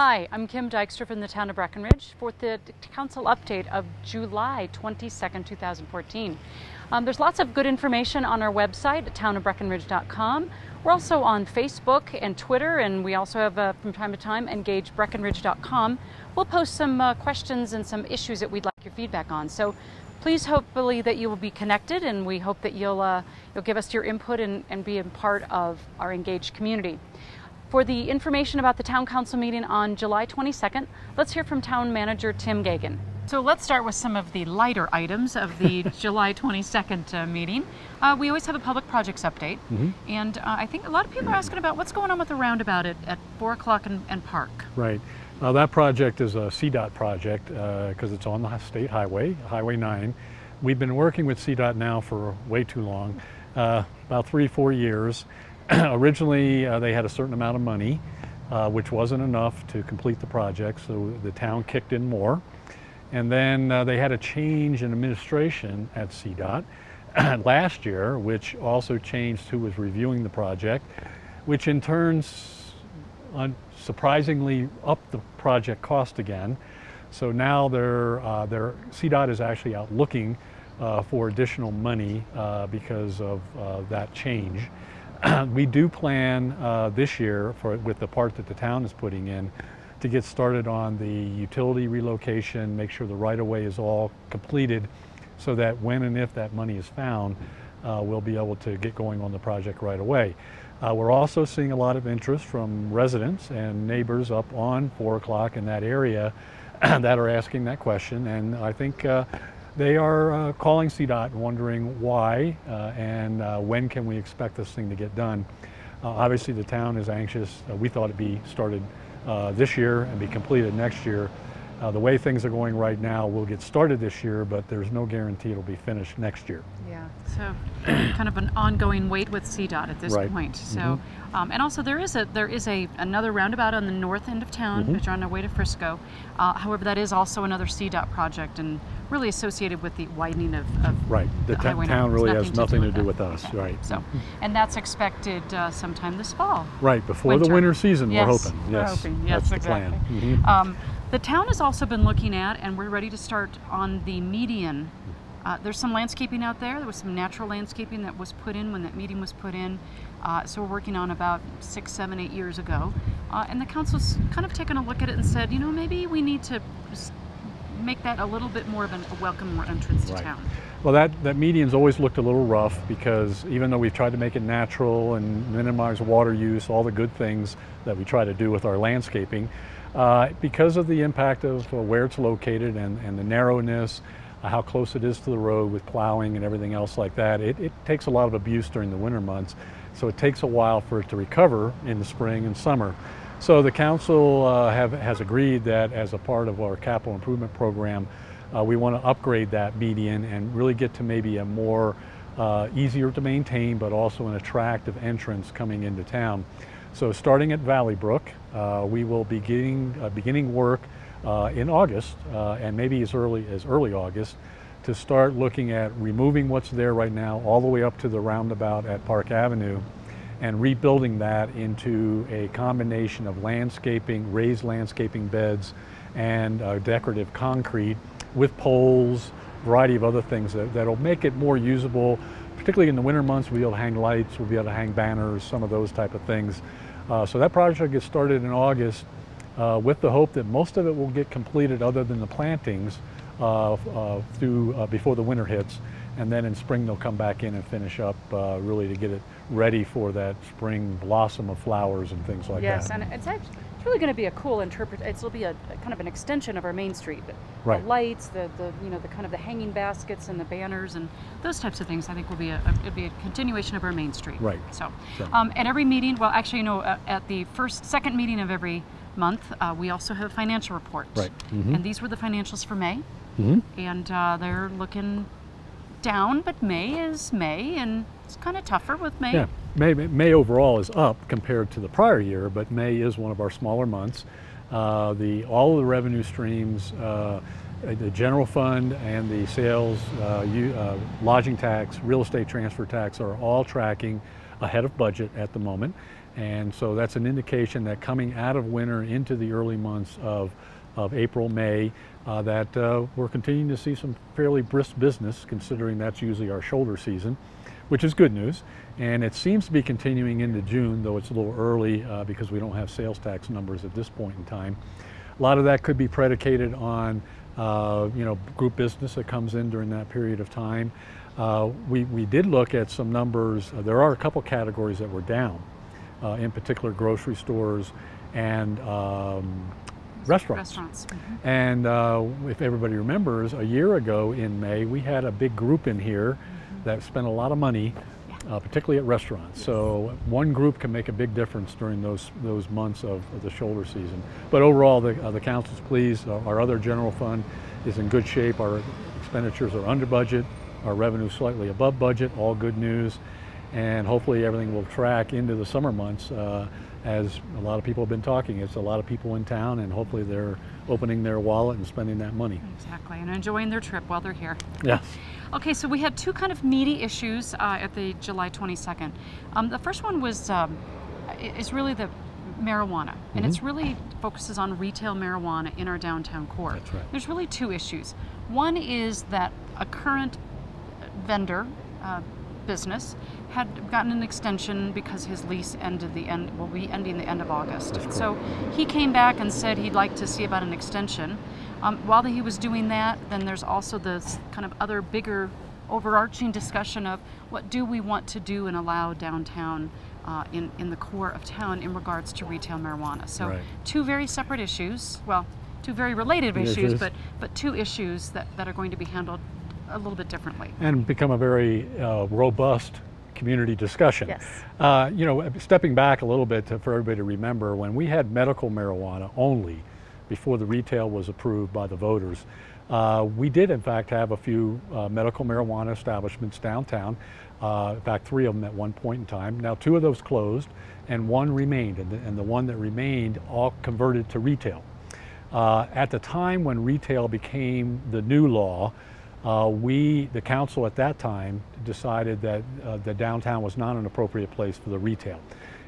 Hi, I'm Kim Dykstra from the town of Breckenridge for the council update of July 22nd, 2014. There's lots of good information on our website at townofbreckenridge.com. We're also on Facebook and Twitter, and we also have, from time to time, engagebreckenridge.com. We'll post some questions and some issues that we'd like your feedback on. So please, hopefully, that you will be connected, and we hope that you'll give us your input and be a part of our engaged community. For the information about the Town Council meeting on July 22nd, let's hear from Town Manager Tim Gagan. So let's start with some of the lighter items of the July 22nd meeting. We always have a public projects update, and I think a lot of people are asking about what's going on with the roundabout at 4 o'clock and Park. Right. That project is a CDOT project because it's on the state highway, Highway 9. We've been working with CDOT now for way too long, about 3-4 years. Originally, they had a certain amount of money, which wasn't enough to complete the project, so the town kicked in more. And then they had a change in administration at CDOT last year, which also changed who was reviewing the project, which in turn surprisingly upped the project cost again. So now CDOT is actually out looking for additional money because of that change. We do plan this year, with the part that the town is putting in, to get started on the utility relocation, make sure the right-of-way is all completed so that when and if that money is found, we'll be able to get going on the project right away. We're also seeing a lot of interest from residents and neighbors up on 4 o'clock in that area that are asking that question, and I think they are calling CDOT and wondering why and when can we expect this thing to get done. Obviously the town is anxious. We thought it'd be started this year and be completed next year. The way things are going right now, we'll get started this year, but there's no guarantee it'll be finished next year. Yeah, so kind of an ongoing wait with CDOT at this point. So, and also there is another roundabout on the north end of town, which are on our way to Frisco. However, that is also another CDOT project and really associated with the widening of the town really has nothing to do with us. Okay. Right. So, and that's expected sometime this fall. Right, before the winter season, we're hoping. Yes, we're hoping. Yes, that's exactly. The plan. The town has also been looking at, and we're ready to start on the median. There's some landscaping out there. There was some natural landscaping that was put in when that median was put in. So we're working on about 6, 7, 8 years ago. And the council's kind of taken a look at it and said, you know, maybe we need to make that a little bit more of a welcome entrance to town. Well, that median's always looked a little rough because even though we've tried to make it natural and minimize water use, all the good things that we try to do with our landscaping, because of the impact of where it's located and the narrowness, how close it is to the road with plowing and everything else like that, it takes a lot of abuse during the winter months. So it takes a while for it to recover in the spring and summer. So the council has agreed that as a part of our capital improvement program, we want to upgrade that median and really get to maybe a more easier to maintain, but also an attractive entrance coming into town. So starting at Valley Brook, we will be beginning work in August, and maybe as early August, to start looking at removing what's there right now all the way up to the roundabout at Park Avenue and rebuilding that into a combination of landscaping, raised landscaping beds, and decorative concrete with poles, variety of other things that'll make it more usable. Particularly in the winter months, we'll be able to hang lights, we'll be able to hang banners, some of those type of things. So that project gets started in August with the hope that most of it will get completed other than the plantings before the winter hits. And then in spring they'll come back in and finish up really to get it ready for that spring blossom of flowers and things like that. Yes, and it's really going to be a cool it'll be a kind of an extension of our main street. The lights, the kind of the hanging baskets and the banners and those types of things. I think it'll be a continuation of our main street. Right. So, at every meeting, well, actually, at the second meeting of every month, we also have a financial report. Right. And these were the financials for May, and they're looking down, but May is May, and it's kind of tougher with May. Yeah, May overall is up compared to the prior year, but May is one of our smaller months. All of the revenue streams, the general fund and the sales, lodging tax, real estate transfer tax are all tracking ahead of budget at the moment. And so that's an indication that coming out of winter into the early months of April, May, that we're continuing to see some fairly brisk business, considering that's usually our shoulder season, which is good news. And it seems to be continuing into June, though it's a little early because we don't have sales tax numbers at this point in time. A lot of that could be predicated on group business that comes in during that period of time. We did look at some numbers. There are a couple categories that were down, in particular grocery stores and restaurants. Mm-hmm. And if everybody remembers, a year ago in May, we had a big group in here that spent a lot of money, particularly at restaurants. Yes. So one group can make a big difference during those months of the shoulder season. But overall, the council's pleased. Our other general fund is in good shape. Our expenditures are under budget. Our revenue slightly above budget. All good news. And hopefully everything will track into the summer months. As a lot of people have been talking, it's a lot of people in town, and hopefully they're opening their wallet and spending that money. Exactly, and enjoying their trip while they're here. Yes. Okay, so we had two kind of meaty issues at the July 22nd. The first one was is really the marijuana, and it's really focuses on retail marijuana in our downtown core. That's right. There's really two issues. One is that a current vendor business had gotten an extension because his lease will be ending the end of August. So he came back and said he'd like to see about an extension. While he was doing that, then there's also this kind of other bigger overarching discussion of what do we want to do and allow downtown in the core of town in regards to retail marijuana. So two very separate issues, well, two very related issues, but two issues that are going to be handled a little bit differently. And become a very robust community discussion. Yes. Stepping back a little bit for everybody to remember, when we had medical marijuana only before the retail was approved by the voters, we did in fact have a few medical marijuana establishments downtown. In fact, 3 of them at one point in time. Now 2 of those closed and 1 remained, and the one that remained all converted to retail. At the time when retail became the new law, the council at that time decided that the downtown was not an appropriate place for the retail.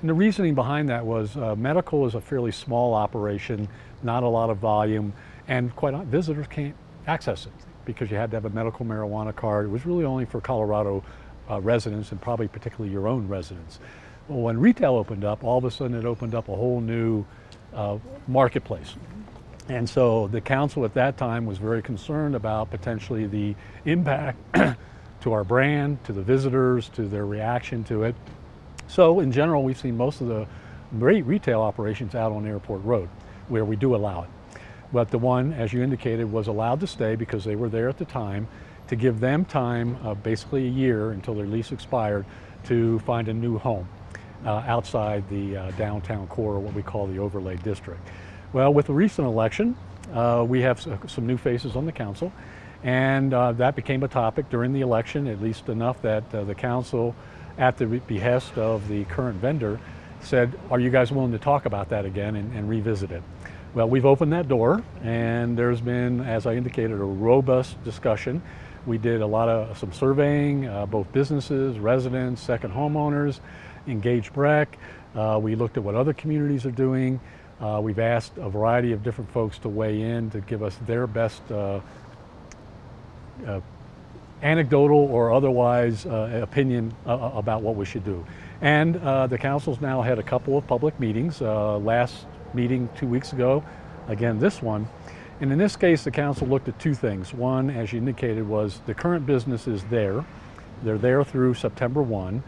And the reasoning behind that was medical is a fairly small operation, not a lot of volume, and visitors can't access it because you had to have a medical marijuana card. It was really only for Colorado residents, and probably particularly your own residents. Well, when retail opened up, all of a sudden it opened up a whole new marketplace. And so the council at that time was very concerned about potentially the impact to our brand, to the visitors, to their reaction to it. So in general, we've seen most of the great retail operations out on Airport Road, where we do allow it. But the one, as you indicated, was allowed to stay because they were there at the time, to give them time, basically a year until their lease expired, to find a new home outside the downtown core, or what we call the overlay district. Well, with the recent election, we have some new faces on the council, and that became a topic during the election, at least enough that the council, at the behest of the current vendor, said, are you guys willing to talk about that again and revisit it? Well, we've opened that door, and there's been, as I indicated, a robust discussion. We did some surveying, both businesses, residents, second homeowners, engaged Breck. We looked at what other communities are doing. We've asked a variety of different folks to weigh in to give us their best anecdotal or otherwise opinion about what we should do. And the council's now had a couple of public meetings. Last meeting 2 weeks ago, again this one. And in this case, the council looked at 2 things. One, as you indicated, was the current business is there. They're there through September 1.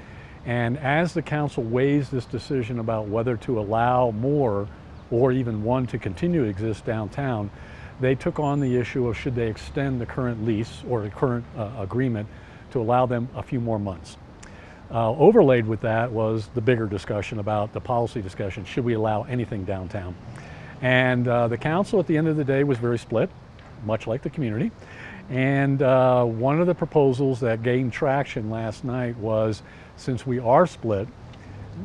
And as the council weighs this decision about whether to allow more or even one to continue to exist downtown, they took on the issue of should they extend the current lease or the current agreement to allow them a few more months. Overlaid with that was the bigger discussion about the policy discussion, should we allow anything downtown? And the council at the end of the day was very split, much like the community. And one of the proposals that gained traction last night was, since we are split,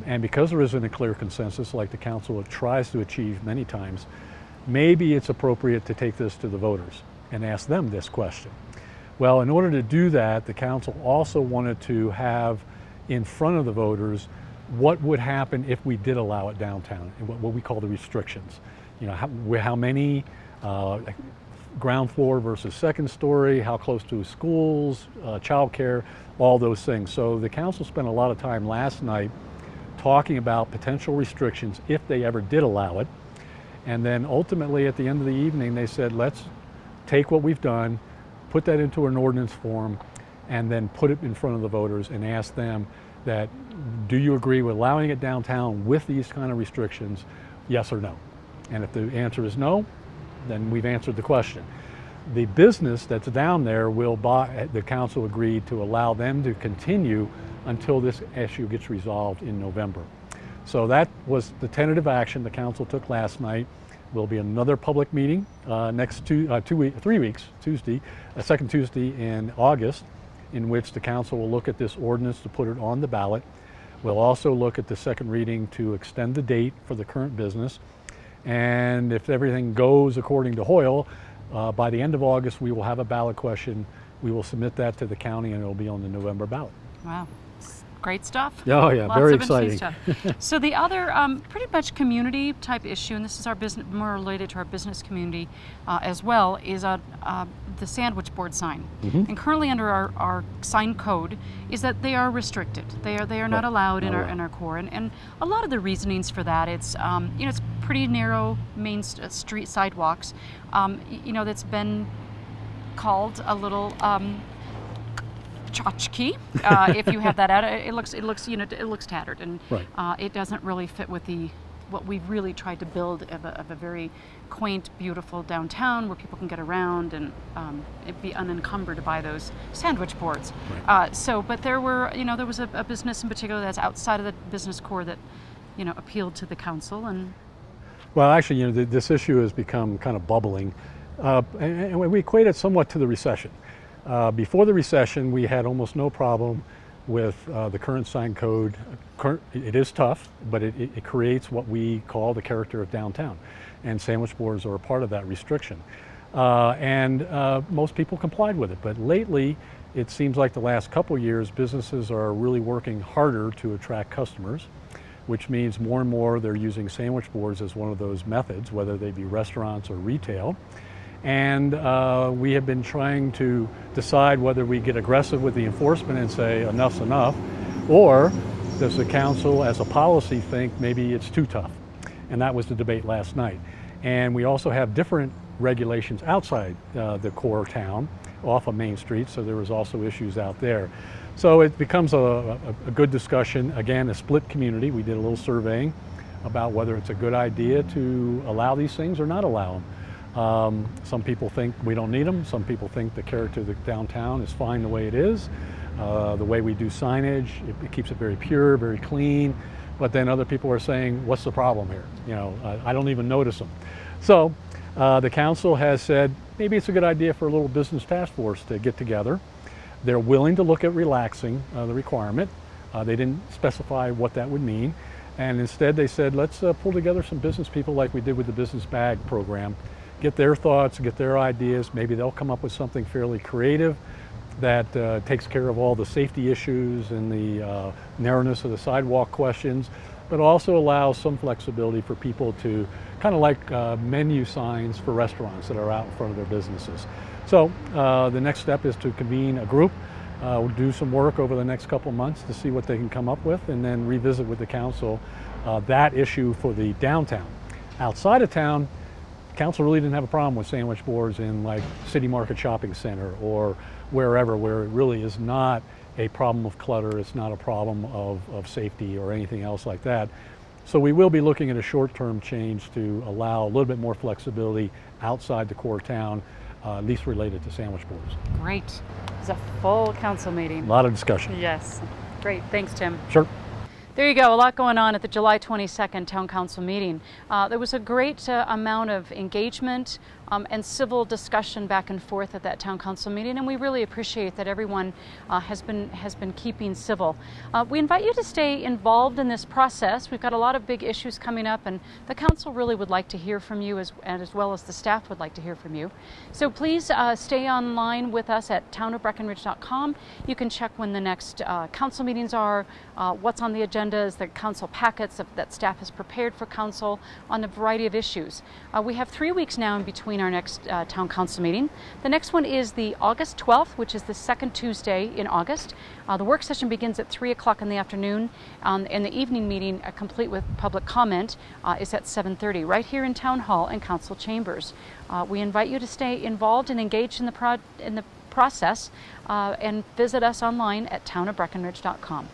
and because there isn't a clear consensus like the council tries to achieve many times, maybe it's appropriate to take this to the voters and ask them this question. Well, in order to do that, the council also wanted to have in front of the voters what would happen if we did allow it downtown, and what we call the restrictions. You know, how many ground floor versus second story, how close to schools, childcare, all those things. So the council spent a lot of time last night talking about potential restrictions if they ever did allow it. And then ultimately at the end of the evening, they said, let's take what we've done, put that into an ordinance form, and then put it in front of the voters and ask them that, do you agree with allowing it downtown with these kind of restrictions, yes or no? And if the answer is no, then we've answered the question. The business that's down there will buy, the council agreed to allow them to continue until this issue gets resolved in November. So that was the tentative action the council took last night. Will be another public meeting next 3 weeks, Tuesday, second Tuesday in August, in which the council will look at this ordinance to put it on the ballot. We'll also look at the second reading to extend the date for the current business. And if everything goes according to Hoyle, by the end of August, we will have a ballot question. We will submit that to the county and it'll be on the November ballot. Wow. Great stuff. Oh yeah, Lots very of exciting. Stuff. So the other pretty much community type issue, and this is our business, more related to our business community as well, is the sandwich board sign. And currently under our sign code is that they are restricted. They are not allowed in our core, and a lot of the reasonings for that, it's you know, it's pretty narrow main street sidewalks. You know, that's been called a little tchotchke, if you have that out. It looks you know, it looks tattered, and it doesn't really fit with what we've really tried to build of a very quaint, beautiful downtown where people can get around and it be unencumbered by those sandwich boards. But there was a business in particular that's outside of the business core that, you know, appealed to the council. And well, actually, you know, this issue has become kind of bubbling, and we equate it somewhat to the recession. Before the recession, we had almost no problem with the current sign code. It is tough, but it creates what we call the character of downtown. And sandwich boards are a part of that restriction. Most people complied with it. But lately, it seems like the last couple years, businesses are really working harder to attract customers, which means more and more they're using sandwich boards as one of those methods, whether they be restaurants or retail. And we have been trying to decide whether we get aggressive with the enforcement and say enough's enough, or does the council as a policy think maybe it's too tough? And that was the debate last night. And we also have different regulations outside the core town, off of Main Street, so there was also issues out there. So it becomes a good discussion. Again, a split community. We did a little surveying about whether it's a good idea to allow these things or not allow them. Some people think we don't need them. Some people think the character of the downtown is fine the way it is. The way we do signage, it keeps it very pure, very clean. But then other people are saying, what's the problem here? You know, I don't even notice them. So the council has said, maybe it's a good idea for a little business task force to get together. They're willing to look at relaxing the requirement. They didn't specify what that would mean. And instead they said, let's pull together some business people like we did with the business bag program. Get their thoughts, get their ideas. Maybe they'll come up with something fairly creative that takes care of all the safety issues and the narrowness of the sidewalk questions, but also allows some flexibility for people to, kind of like menu signs for restaurants that are out in front of their businesses. So the next step is to convene a group, we'll do some work over the next couple of months to see what they can come up with, and then revisit with the council that issue for the downtown. Outside of town, council really didn't have a problem with sandwich boards in like City Market Shopping Center or wherever, where it really is not a problem of clutter, it's not a problem of safety or anything else like that. So we will be looking at a short-term change to allow a little bit more flexibility outside the core town, at least related to sandwich boards. Great. It's a full council meeting. A lot of discussion. Yes. Great. Thanks, Tim. Sure. There you go, a lot going on at the July 22nd Town Council meeting. There was a great amount of engagement and civil discussion back and forth at that town council meeting, and we really appreciate that everyone has been keeping civil. We invite you to stay involved in this process. We've got a lot of big issues coming up, and the council really would like to hear from you, as well as the staff would like to hear from you. So please stay online with us at townofbreckenridge.com. You can check when the next council meetings are, what's on the agendas, the council packets that staff has prepared for council on a variety of issues. We have 3 weeks now in between our next town council meeting. The next one is the August 12th, which is the second Tuesday in August. The work session begins at 3 o'clock in the afternoon, and the evening meeting, complete with public comment, is at 7:30 right here in Town Hall and Council Chambers. We invite you to stay involved and engaged in the process, and visit us online at townofbreckenridge.com.